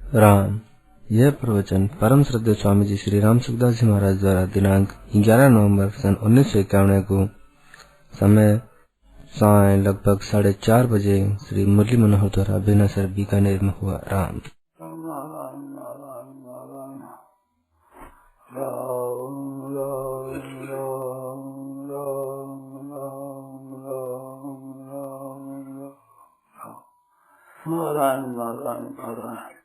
राम। यह प्रवचन परम श्रद्धेय स्वामी जी श्री राम सुखदास जी महाराज द्वारा दिनांक 11 नवंबर सन 1951 को समय साय लगभग 4:30 बजे श्री मुरली मनोहर द्वारा बेनासर बीकानेर में हुआ। राम। नारायण नारायण नारायण।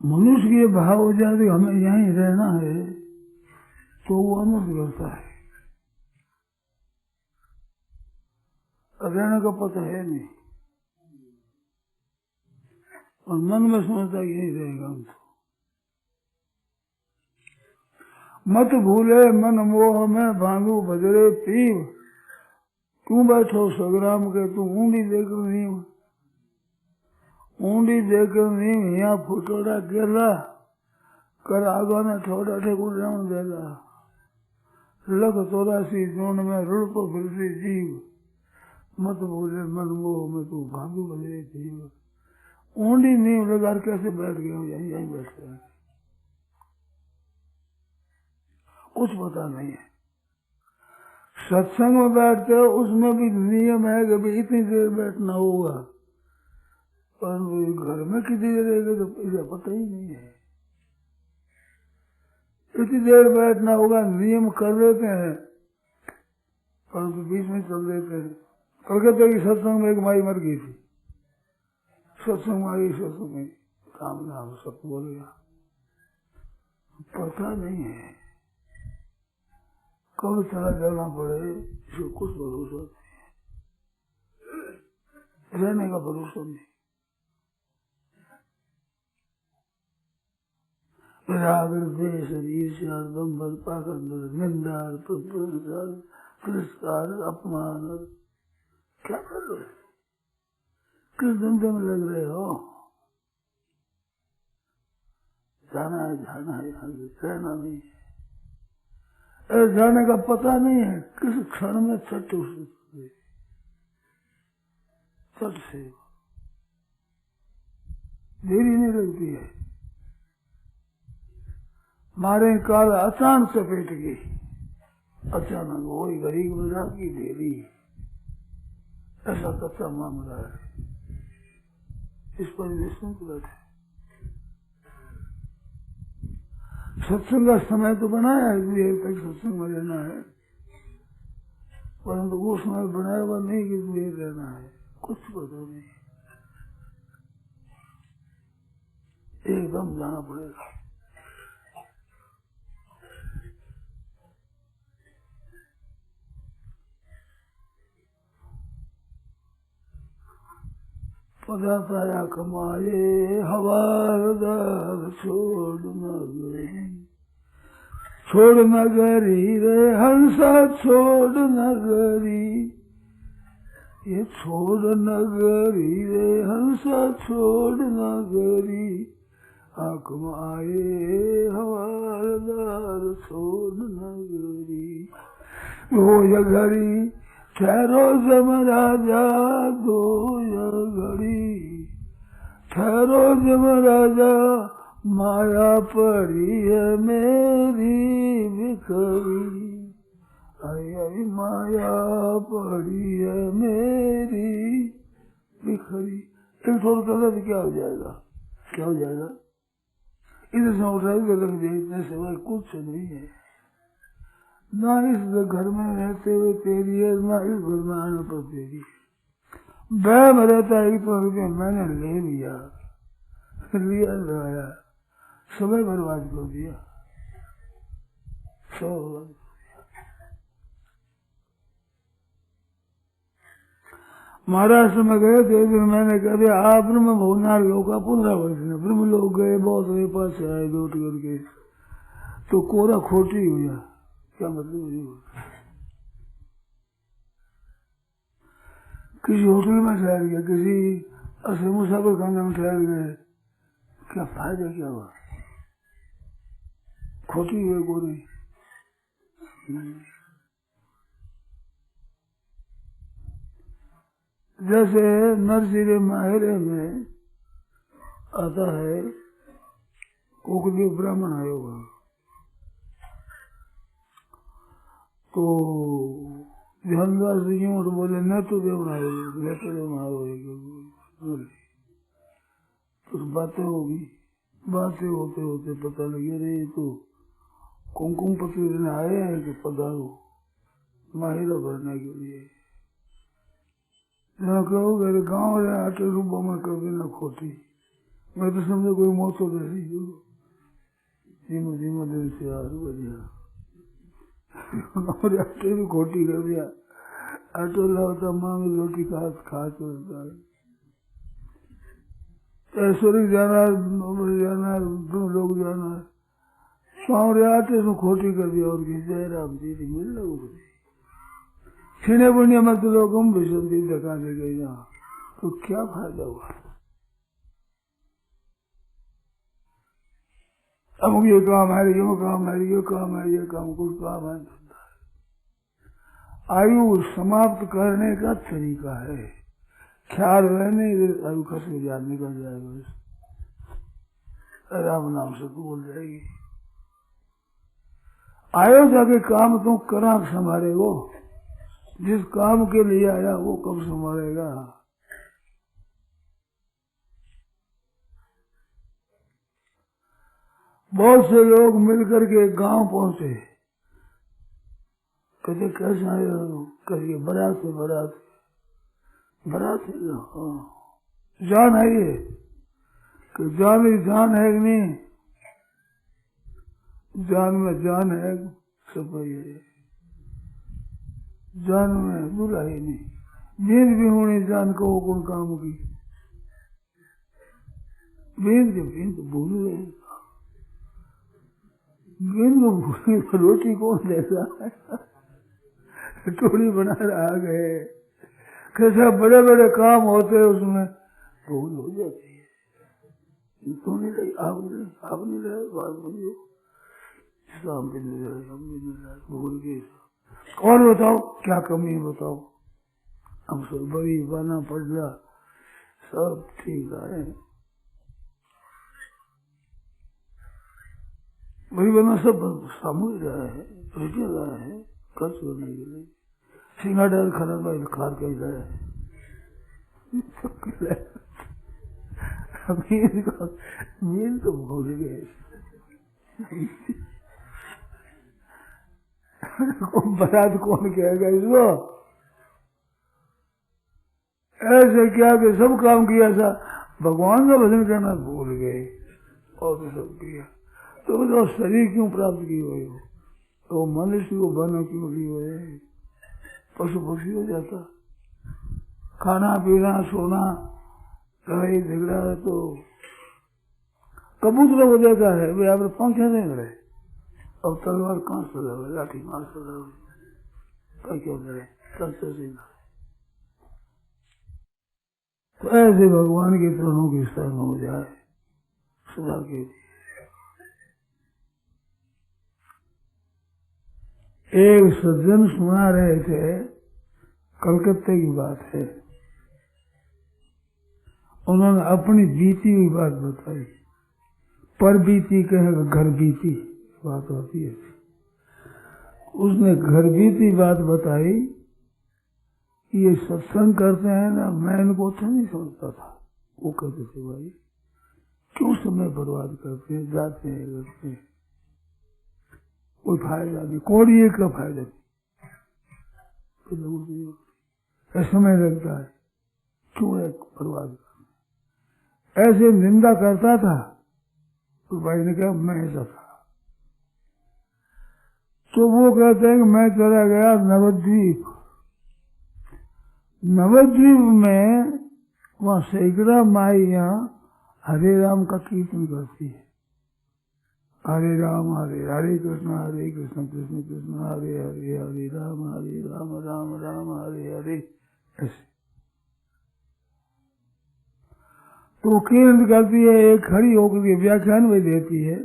मनुष्य के भाव हो जाते हमें यहीं रहना है तो वो अनर्थ करता है। रहने का पता है नहीं और मन में सोचता यही रहेगा। हम तो मत भूले मन मोह में भांगू भजरे पीव, तू बैठो संग्राम के तू ऊंडी देकर नीम, ऊंडी देकर नीम यहाँ फुटोड़ा गेला, कर आगा ने थोड़ा ठेकुन देला, लख 84 जोन में रुड़ को फिरती जीव, मत भूले मन मोह में तू भांगू भजरे पीव। ऊंडी नीम लगा कैसे बैठ गए यही यही बैठते हैं, कुछ पता नहीं है। सत्संग में बैठते हो उसमें भी नियम है कि भी इतनी देर बैठना होगा, पर घर में कितनी देर रहेगा तो इसे पता ही नहीं है। इतनी देर बैठना होगा नियम कर देते हैं परंतु बीच में चल देते हैं। कल कहते कि सत्संग में एक माई मर गई थी, सत्संग में आई, सत्संग में काम नाम सब बोल गया, पता नहीं है कब चला जाना पड़े इसको कुछ भरोसा नहीं है, रहने का भरोसा नहीं। राग द्वेष ईर्ष्या दंभ पाखंड निंदा तिरस्कार अपमान, क्या कर रहे हो, किस धंधे में लग रहे हो। जाना है यहाँ से रहना नहीं है, जाने का पता नहीं है किस क्षण में चट से देरी नहीं लगती है। मारे काल अचानक से पेट गई, अचानक वही गरीब मजा की देरी, ऐसा कच्चा मामला है। इस पर निश्चिंत बैठे। सत्संग का समय तो बनाया है देर तक सत्संग में रहना है, परंतु वो समय बनाया हुआ नहीं कि देर रहना है, कुछ पता नहीं, एकदम जाना पड़ेगा। पदा पाया कमाए हवादार छोड़ नगरी, छोड़ नगरी रे हंसा छोड़ नगरी, ये छोड़ नगरी रे हंसा छोड़ नगरी, आँख में आए हवादार छोड़ नगरी। वो ये घड़ी ठहरो जमराजा दो घड़ी, ठहरो जमराजा माया पड़ी है मेरी बिखरी, आई आई माया पड़ी है मेरी बिखरी। एक छोड़ कर क्या हो जाएगा, क्या हो जाएगा, इधर से उठाई गलत देखने से वही कुछ नहीं है। ना इस घर में रहते हुए तेरी है, ना इस घर में आने पर तेरी है। वह रहता है तो रुपये मैंने ले लिया लाया, समय बर्बाद कर दिया, सब। महाराष्ट्र में गए थे फिर मैंने कह दिया आप ब्रह्म भवनार लोग का 15 वर्ष में ब्रह्म लोग गए, बहुत मेरे पास से आए लौट करके तो कोरा खोटी हुआ। क्या मतलब, किसी होटल में ठहर गया, किसी ऐसे मुसाफिर खाने में ठहर गए, क्या फायदा, क्या हुआ, खोटी हुई गोरी। जैसे नरसिरे माहिरे में आता है कोकदेव ब्राह्मण आयोग, तो ध्यानदास जी उठ बोले न तो देव आयोग, न तो देव आयोग। तो बातें होगी, बातें होते होते पता लगे रे तो कुमकुम पत्नी आए हैं कि पधारो माहिरा भरने के लिए। कहो मेरे गाँव रे आटे रूपों में कभी न खोटी, मैं तो समझे कोई मौत हो गई धीमे धीमे दिन से यार बढ़िया आटे भी खोटी कर दिया। आटो लाता माँ में रोटी खा चलता है। ऐश्वर्य जाना जाना दो लोग जाना सामने आटे से खोटी कर दिया और जय राम जी मिल रहा छीने पुण्य मत लोग हम विशुद्धि दिखा दे गए यहाँ, तो क्या फायदा हुआ। अब ये काम है, यो काम है, ये काम है, ये काम कुछ काम है। आयु समाप्त करने का तरीका है, ख्याल रहने आयु खस के जान निकल जाएगा, राम नाम से बोल जाएगी। आयो जाके काम तुम करा संभाले, वो जिस काम के लिए आया वो कब संभालेगा। बहुत से लोग मिलकर के गांव पहुंचे, कहते कैसे आए हो, कहिए बारात से बारात बारात जान है ये कि जान ही जान है कि नहीं, जान में जान है सब है, जान में बुरा ही नहीं, नींद भी होनी जान को कौन काम की, नींद के बीन तो भूल गए, नींद को भूल तो रोटी कौन देता है, टोली बना रहा गए, कैसा बड़े बड़े काम होते हैं उसमें भूल हो जाती है। तो नहीं रही आप नहीं रहे बात बोलियो, शाम भी नहीं रहे, हम भी नहीं रहे, भूल गए। और बताओ क्या कमी है बताओ, हम सब बड़ी बना पड़ला सब ठीक है, बड़ी बना सब सामूहिक रहा है, बेटे रहा है, खर्च करने के लिए सिंगाड़ा खाना में खार के रहा है, मील तो भूल गए। बारात कौन कहेगा इसको, ऐसे क्या कि सब काम किया था, भगवान का भजन करना भूल गए और तो सब किया। तो शरीर क्यों प्राप्त की हुई हो, तो मनुष्य को बना क्यों की हुए, पशु पक्षी हो जाता। खाना पीना सोना लड़ाई झगड़ा है तो कबूतर को देखा है वे आपने पंखे नहीं लड़े, अब तलवार कहाँ से लगे, लाठी मार से लगे, क्यों लड़े, चलते से लड़े। तो ऐसे भगवान के चरणों की शरण हो जाए सदा के लिए। एक सज्जन सुना रहे थे, कलकत्ते की बात है, उन्होंने अपनी बीती हुई बात बताई, पर बीती कहेगा घर बीती बात होती है, उसने घर बीती बात बताई। ये सत्संग करते हैं ना, मैं इनको अच्छा नहीं समझता था। वो कहते थे भाई क्यों समय बर्बाद करते हैं, जाते हैं करते हैं, कोई फायदा नहीं, कोड़िए का फायदा नहीं, समय लगता है, क्यों एक बर्बाद करना। ऐसे निंदा करता था तो भाई ने कहा मैं ऐसा था, तो वो कहते हैं कि मैं चला गया नवद्वीप, नवद्वीप में वहाँ सैकड़ा माइयाँ हरे राम का कीर्तन करती है, हरे राम हरे कृष्ण कृष्ण कृष्ण हरे हरे, हरे राम राम राम हरे हरे, ऐसे। तो कीर्तन करती है, एक खड़ी होकर के व्याख्यान में देती है।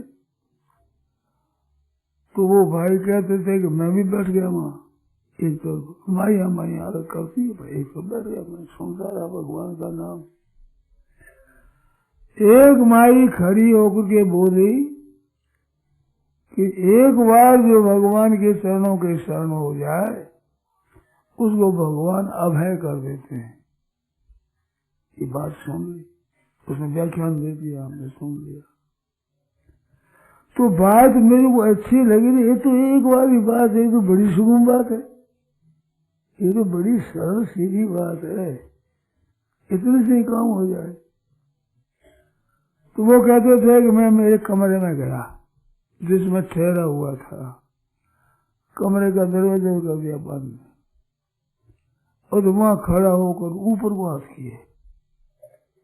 तो वो भाई कहते थे कि मैं भी बैठ गया वहाँ, एक तो माया माया अलग करती है, एक तो बैठ गया मैं सुनता रहा भगवान का नाम। एक माई खड़ी होकर के बोली कि एक बार जो भगवान के चरणों के शरण हो जाए उसको भगवान अभय कर देते हैं। ये बात सुन ली, उसने व्याख्यान दे दिया, हमने सुन लिया। तो बात मेरे को अच्छी लगी। ये तो एक बार की बात है, तो बड़ी सुगम बात है, ये तो बड़ी सरल सीधी बात है, इतने से ही काम हो जाए। तो वो कहते थे कि मैं मेरे कमरे में गया जिसमें ठहरा हुआ था, कमरे का दरवाजा कर दिया बंद, और वहां खड़ा होकर ऊपर को हाथ किए,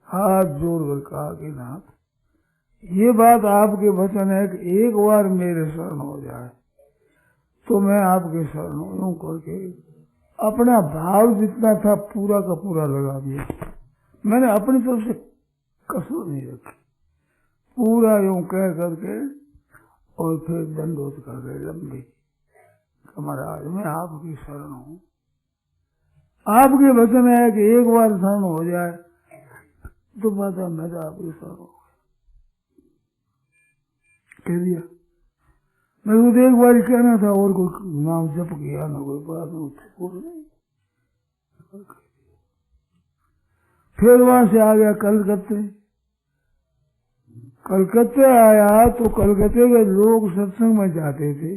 हाथ जोड़कर कहा कि नाथ, ये बात आपके वचन है कि एक बार मेरे शरण हो जाए तो मैं आपके शरण हूं। यूं करके अपना भाव जितना था पूरा का पूरा लगा दिया। मैंने अपनी तरफ से कसर नहीं रखी, पूरा यूं कह करके और फिर दंडोत कर गए लंबी। महाराज मैं आपकी शरण हूँ, आपके वचन है कि एक बार शरण हो जाए तो बात है, मैं तो आपकी शरण हूँ कह दिया। मैं तो एक बार कहना था और कोई नाम जप किया ना कोई बात नहीं। फिर वहां से आ गया कलकत्ते। कलकत्ते आया तो कलकत्ते के लोग सत्संग में जाते थे,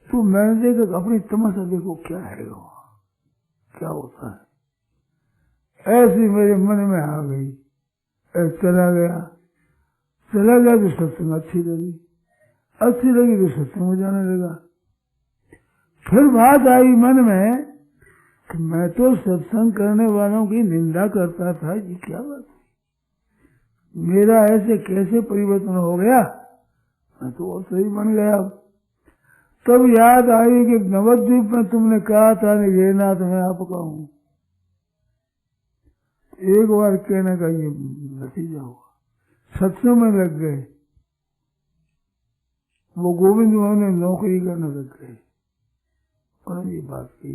तो मैंने देखा अपनी तमाशा देखो क्या है वो, क्या होता है। ऐसी मेरे मन में आ गई, चला गया तो सत्संग अच्छी लगी तो सत्संग में जाने लगा। फिर बात आई मन में कि मैं तो सत्संग करने वालों की निंदा करता था, ये क्या बात है, मेरा ऐसे कैसे परिवर्तन हो गया, मैं तो और सही बन गया। तब याद आई कि नवद्वीप में तुमने कहा था ये नाथ मैं आपका हूँ, एक बार कहने का ये नतीजा हुआ, सत्संग में लग गए, वो गोविंद ने नौकरी करने लग गए और ये बात की।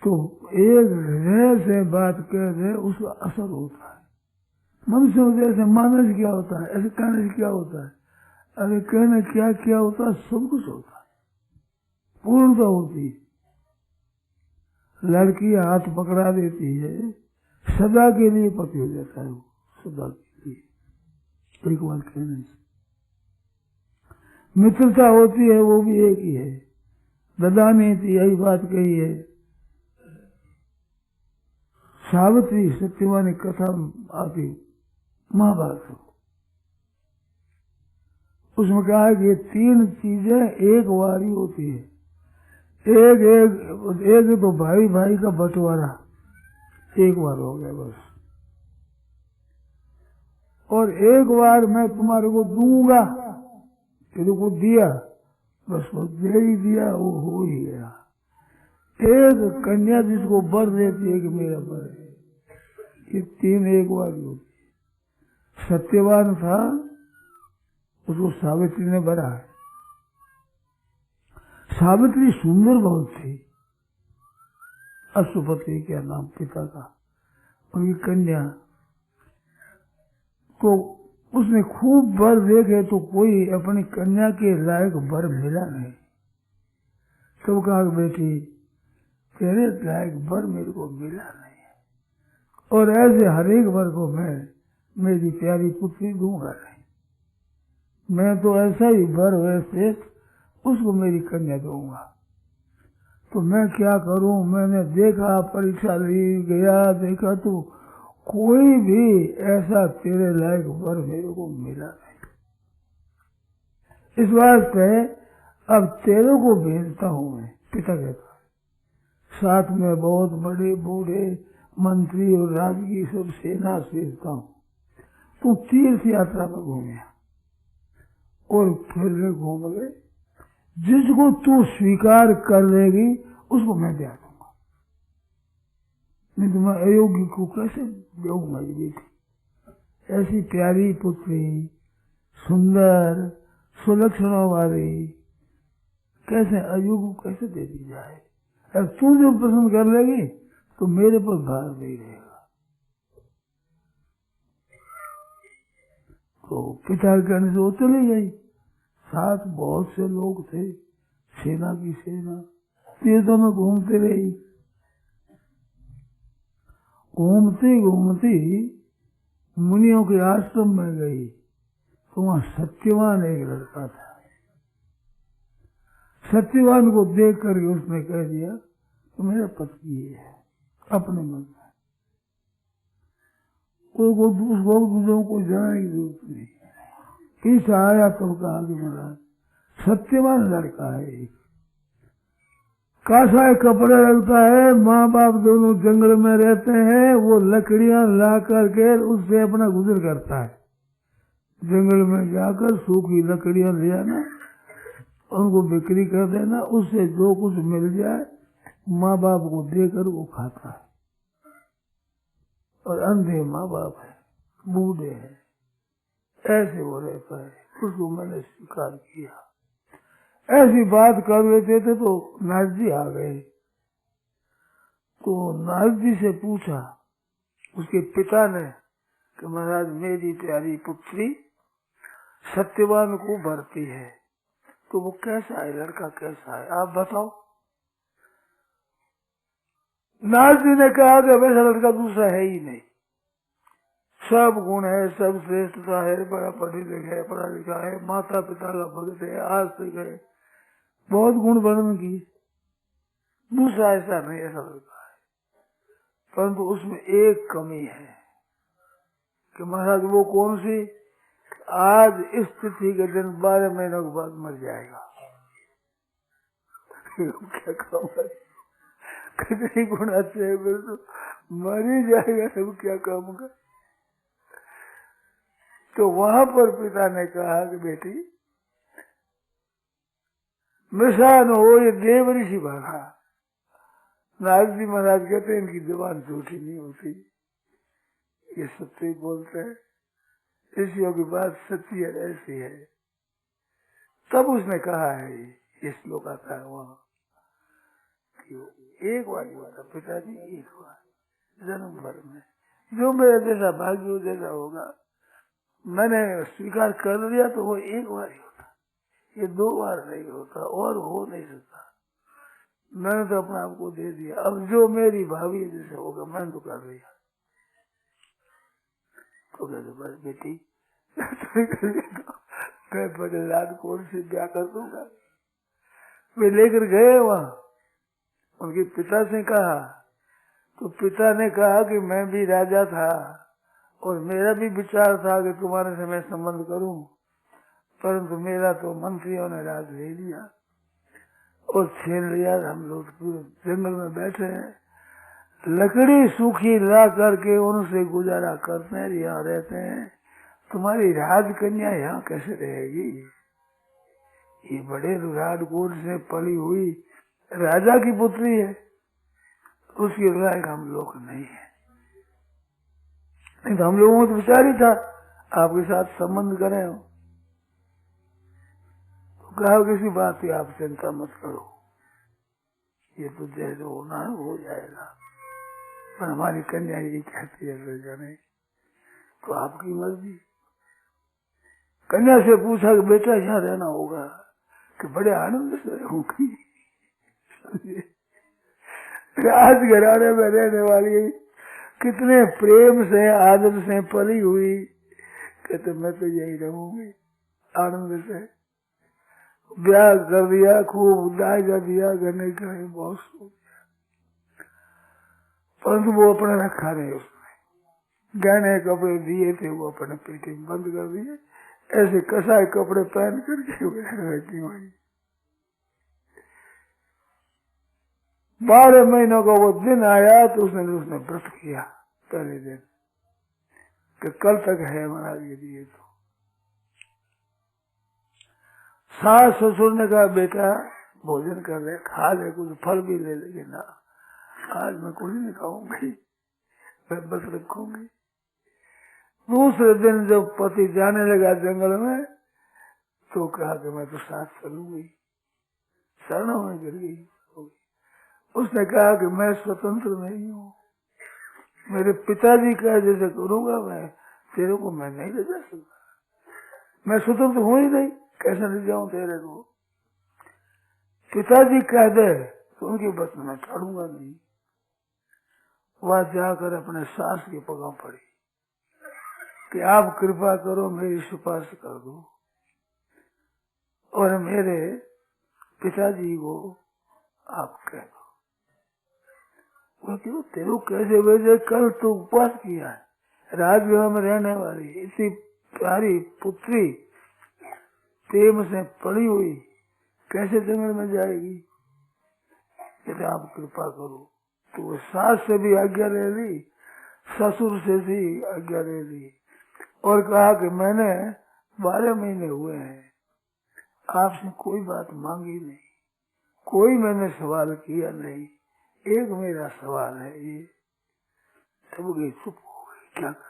तो एक हृदय से बात कह दे उसका असर होता है। मनुष्य हृदय से मानस क्या होता है, ऐसे कहने से क्या होता है, अरे कहने क्या क्या होता है, सब कुछ होता है, पूर्णता होती है। लड़की हाथ पकड़ा देती है, सदा के लिए पति हो जाता है, वो सदा के लिए एक बार कहने से। मित्रता होती है वो भी एक ही है, ददानी थी यही बात कही है। सावित्री सत्यवानी कथा आती महाभारत, उसमें कहा है कि ये तीन चीजें एक बारी होती है। एक तो भाई भाई का बंटवारा एक बार हो गया बस, और एक बार मैं तुम्हारे को दूंगा, तेरे को दिया बस, वो दे ही दिया, वो हो ही गया। एक कन्या जिसको बर देती है कि मेरा बर है, ये तीन एक बार होती है। सत्यवान था, उसको सावित्री ने बरा है। सावित्री सुंदर बहुत थी, अशुपति क्या नाम पिता का, उनकी कन्या। तो उसने खूब बर देखे तो कोई अपनी कन्या के लायक बर मिला नहीं। तो कहा बेटी तेरे लायक बर मेरे को मिला नहीं है, और ऐसे हरेक बर को मैं मेरी प्यारी पुत्री दूंगा नहीं, मैं तो ऐसा ही बर वैसे उसको मेरी कन्या दूंगा। तो मैं क्या करूं, मैंने देखा, परीक्षा ली, गया देखा तो कोई भी ऐसा तेरे लायक वर मेरे को मिला नहीं। इस वास्ते अब तेरे को भेजता हूं मैं, पिता कहता है। साथ में बहुत बड़े बूढ़े मंत्री और राज की सब सेना भेजता हूं, तू तीर्थ यात्रा में घूमे और फिर घूम गए, जिसको तू स्वीकार कर लेगी उसको मैं दे दूंगा, नहीं तो मैं अयोग्य को कैसे दूंगा। ये बेटी ऐसी प्यारी पुत्री, सुंदर सुलक्षणों वाली कैसे अयुग कैसे दे दी जाए। अब तू जो पसंद कर लेगी तो मेरे पर भार नहीं रहेगा। तो पिता के कहने से वो चली गई। साथ बहुत से लोग थे, सेना की सेना, तीर्थों में घूमते रही। घूमती घूमती मुनियों के आश्रम में गई तो वहां सत्यवान एक लड़का था। सत्यवान को देख करके उसने कह दिया तो मेरा पति ये है, अपने मन में दूसरों को जाने की जरूरत नहीं। पीछे आया तो कहा कि महाराज सत्यवान लड़का है, कासा कपड़ा लगता है, माँ बाप दोनों जंगल में रहते हैं, वो लकड़ियां ला करके उससे अपना गुजर करता है। जंगल में जाकर सूखी लकड़ियां ले आना, उनको बिक्री कर देना, उससे जो कुछ मिल जाए माँ बाप को देकर वो खाता है। और अंधे माँ बाप है, बूढ़े हैं, ऐसे वो रहता है। उसको मैंने स्वीकार किया। ऐसी बात कर लेते थे तो नारद जी आ गए। तो नारद जी से पूछा उसके पिता ने कि महाराज मेरी प्यारी पुत्री सत्यवान को भरती है, तो वो कैसा है, लड़का कैसा है, आप बताओ। नारद जी ने कहा कि वैसा लड़का दूसरा है ही नहीं, सब गुण है, सब श्रेष्ठता है, बड़ा पढ़ी लिखा है, पढ़ा लिखा है, माता पिता का भक्त है, आज तक है, बहुत गुण वर्णन की। दूसरा ऐसा नहीं, ऐसा लड़का है, परंतु उसमें एक कमी है कि महाराज वो कौन सी, आज इस तिथि के दिन 12 महीनों के बाद मर जाएगा। क्या कहूँ, कितनी गुण अच्छे है, तो मर ही जाएगा, सब क्या काम का। तो वहां पर पिता ने कहा कि बेटी मिसान हो, ये देव ऋषि भागा। नारद जी महाराज कहते हैं इनकी जुबान झूठी नहीं होती, ये सत्य बोलते हैं, ऋषियों की बात सच्ची है, ऐसी है। तब उसने कहा है, ये श्लोक आता है वहाँ, एक बार हुआ था पिताजी, एक बार जन्म भर में जो मेरा जैसा भाग्य हो जैसा होगा, मैंने स्वीकार कर लिया तो वो एक बार ही होता, ये 2 बार नहीं होता और हो नहीं सकता। मैंने तो अपने आप को दे दिया, अब जो मेरी भाभी जैसे होगा मैंने तो कर दिया। तो कहते बस बेटी मैं बड़े लाद कौन से ब्याह कर दूंगा। वे लेकर गए वहाँ, उनके पिता से कहा, तो पिता ने कहा कि मैं भी राजा था और मेरा भी विचार था कि तुम्हारे से मैं संबंध करूं, परंतु मेरा तो मंत्रियों ने राज ले लिया और छीन लिया। हम लोग पूरे जंगल में बैठे हैं, लकड़ी सूखी ला करके उनसे गुजारा करते हैं, यहाँ रहते हैं। तुम्हारी राजकन्या यहाँ कैसे रहेगी? ये बड़े राजकोट से पली हुई राजा की पुत्री है, उसकी लायक हम लोग नहीं है। नहीं तो हम लोगों को तो विचार ही था आपके साथ संबंध करें। तो कहा किसी बात की आप चिंता मत करो, ये तो जैसे होना है हो जाएगा, पर हमारी कन्या ये कहती है नहीं, तो आपकी मर्जी। कन्या से पूछा कि बेटा यहाँ रहना होगा कि बड़े आनंद से रहूंगी। राजघराने में रहने वाली कितने प्रेम से आदर से पली हुई, कहते मैं तो यही रहूंगी आनंद से। ब्याह कर दिया, खूब दाय कर दिया, गने कहे बहुत सो, परंतु वो अपना रखा नहीं, उसने गहने कपड़े दिए थे वो अपने पेटी में बंद कर दिए, ऐसे कसाई कपड़े पहन करके रहती वही। 12 महीनों का वो दिन आया तो उसने व्रत किया पहले दिन कि कल तक है महाराज ये दिए। तो सास ससुर ने कहा बेटा भोजन कर ले, खा ले, कुछ फल भी ले लेंगे ना, आज मैं कुछ नहीं खाऊंगी, मैं बस रखूंगी। दूसरे दिन जब पति जाने लगा जंगल में तो कहा कि मैं तो साथ चलूंगी, शरणों में गिर गई। उसने कहा कि मैं स्वतंत्र नहीं हूँ, मेरे पिताजी का जैसे करूंगा मैं, तेरे को मैं नहीं ले जा सकता, मैं स्वतंत्र हूँ ही नहीं, कैसे ले जाऊं तेरे को। पिताजी कह दे तो उनकी बात में चढ़ूंगा नहीं। वह जाकर अपने सास के पगा पड़ी कि आप कृपा करो, मेरी सिफारिश कर दो और मेरे पिताजी को आप कह दो। वो क्यों तेरे कैसे भेजे, कल तो उपवास किया है, राजगृह में रहने वाली इतनी प्यारी पुत्री प्रेम से पड़ी हुई कैसे जंगल में जाएगी, कहते आप कृपा करो। तो वो सास से भी आज्ञा ले ली, ससुर से भी आज्ञा ले ली और कहा कि मैंने 12 महीने हुए हैं, आपसे कोई बात मांगी नहीं, कोई मैंने सवाल किया नहीं, एक मेरा सवाल है ये। तब गई चुप हो गई, क्या कर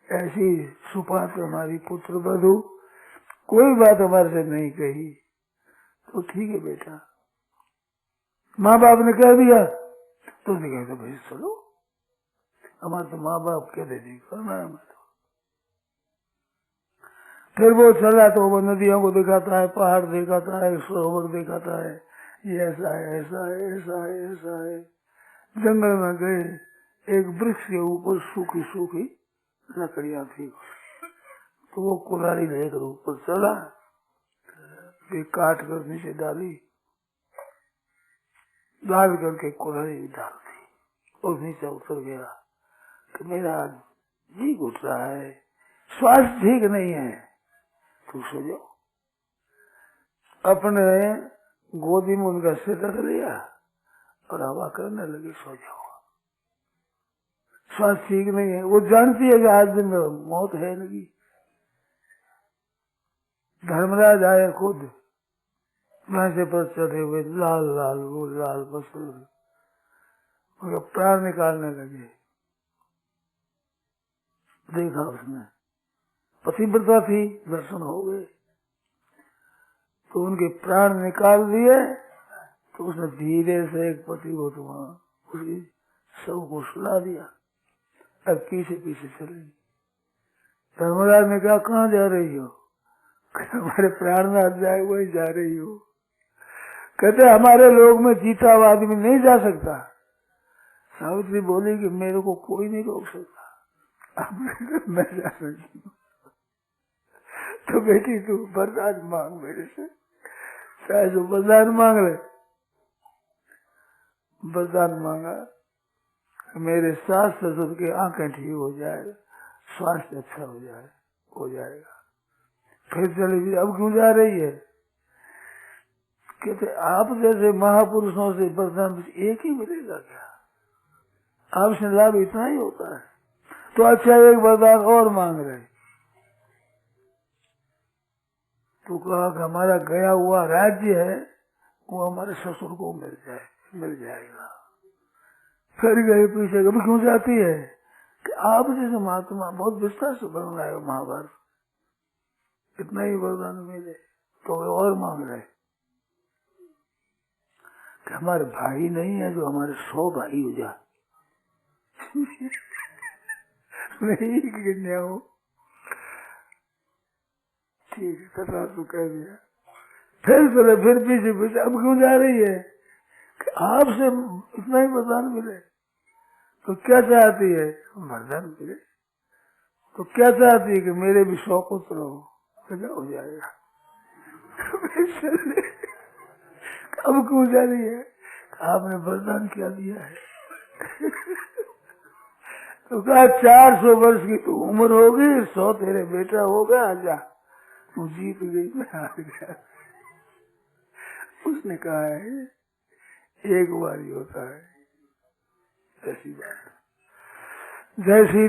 ऐसी सुपात्र हमारी पुत्र बधू, कोई बात हमारे से नहीं कही। तो ठीक है बेटा, माँ बाप ने कह दिया तो उसने कहा तो भाई चलो, हमारे तो माँ बाप कह दे करना है। फिर वो चला तो वो नदियों को दिखाता है, पहाड़ दिखाता है, सरोवर दिखाता है, ये ऐसा है, ऐसा है, ऐसा है, ऐसा है। जंगल में गए, एक वृक्ष के ऊपर सूखी सूखी लकड़ियां थी, तो वो कुल्हाड़ी लेकर ऊपर चला, फिर काट कर नीचे डाली, डाल करके कुल्हाड़ी डाल दी और नीचे उतर गया कि मेरा जी घुट रहा है, स्वास्थ्य ठीक नहीं है, तू सो जाओ। अपने गोदी में उनका सिर रख लिया और हवा करने लगी, सो जाओ, स्वास्थ्य ठीक नहीं है। वो जानती है कि आज दिन में मौत है लगी। धर्मराज आए खुद भैंसे पर चढ़े हुए, लाल लाल वो लाल बसुर, उनका प्राण निकालने लगे। देखा उसने, पतिव्रता थी, दर्शन हो गए, तो उनके प्राण निकाल दिए। तो उसने धीरे से एक पति को उसकी सब को सुला दिया, अब पीछे पीछे चली। धर्मराज ने कहा कहाँ जा रही हो, हमारे प्राणनाथ जाए वही जा रही हो। कहते हमारे लोग में जीता हुआ आदमी नहीं जा सकता। सावित्री बोली कि मेरे को कोई नहीं रोक सकता, मैं जा सकती हूँ। तो बेटी तू वरदान मांग मेरे से, चाहे तो वरदान मांग ले। वरदान मांगा, मेरे सास ससुर की आंखें ठीक हो जाए, स्वास्थ्य अच्छा हो जाएगा। फिर चली गई। अब क्यों जा रही है, कहते आप जैसे महापुरुषों से वरदान एक ही मिलेगा क्या, आपसे लाभ इतना ही होता है। तो अच्छा एक वरदान और मांग रहे। तो कहा कि हमारा गया हुआ राज्य है वो हमारे ससुर को मिल जाएगा। फिर गए पीछे, कभी क्यों जाती है कि आप जैसे महात्मा बहुत विस्तार से बन रहा है महाभारत, इतना ही वरदान मिले। तो वे और मांग रहे कि हमारे भाई नहीं है जो हमारे 100 भाई हो जाए। नहीं गिनया हो, ठीक है कथा तो कह दिया। फिर चले, फिर पीछे पीछे, अब क्यों जा रही है कि आपसे इतना ही वरदान मिले। तो क्या चाहती है, वरदान मिले। तो क्या चाहती है कि मेरे भी 100 पुत्र हो जाएगा। अब क्यों जा रही है, आपने वरदान क्या दिया है। तो कहा 400 वर्ष की तो उम्र होगी, 100 तेरे बेटा होगा, आजा तू जीत गई, मैं हार गया। उसने कहा है एक बार ही होता है, ऐसी बात जैसी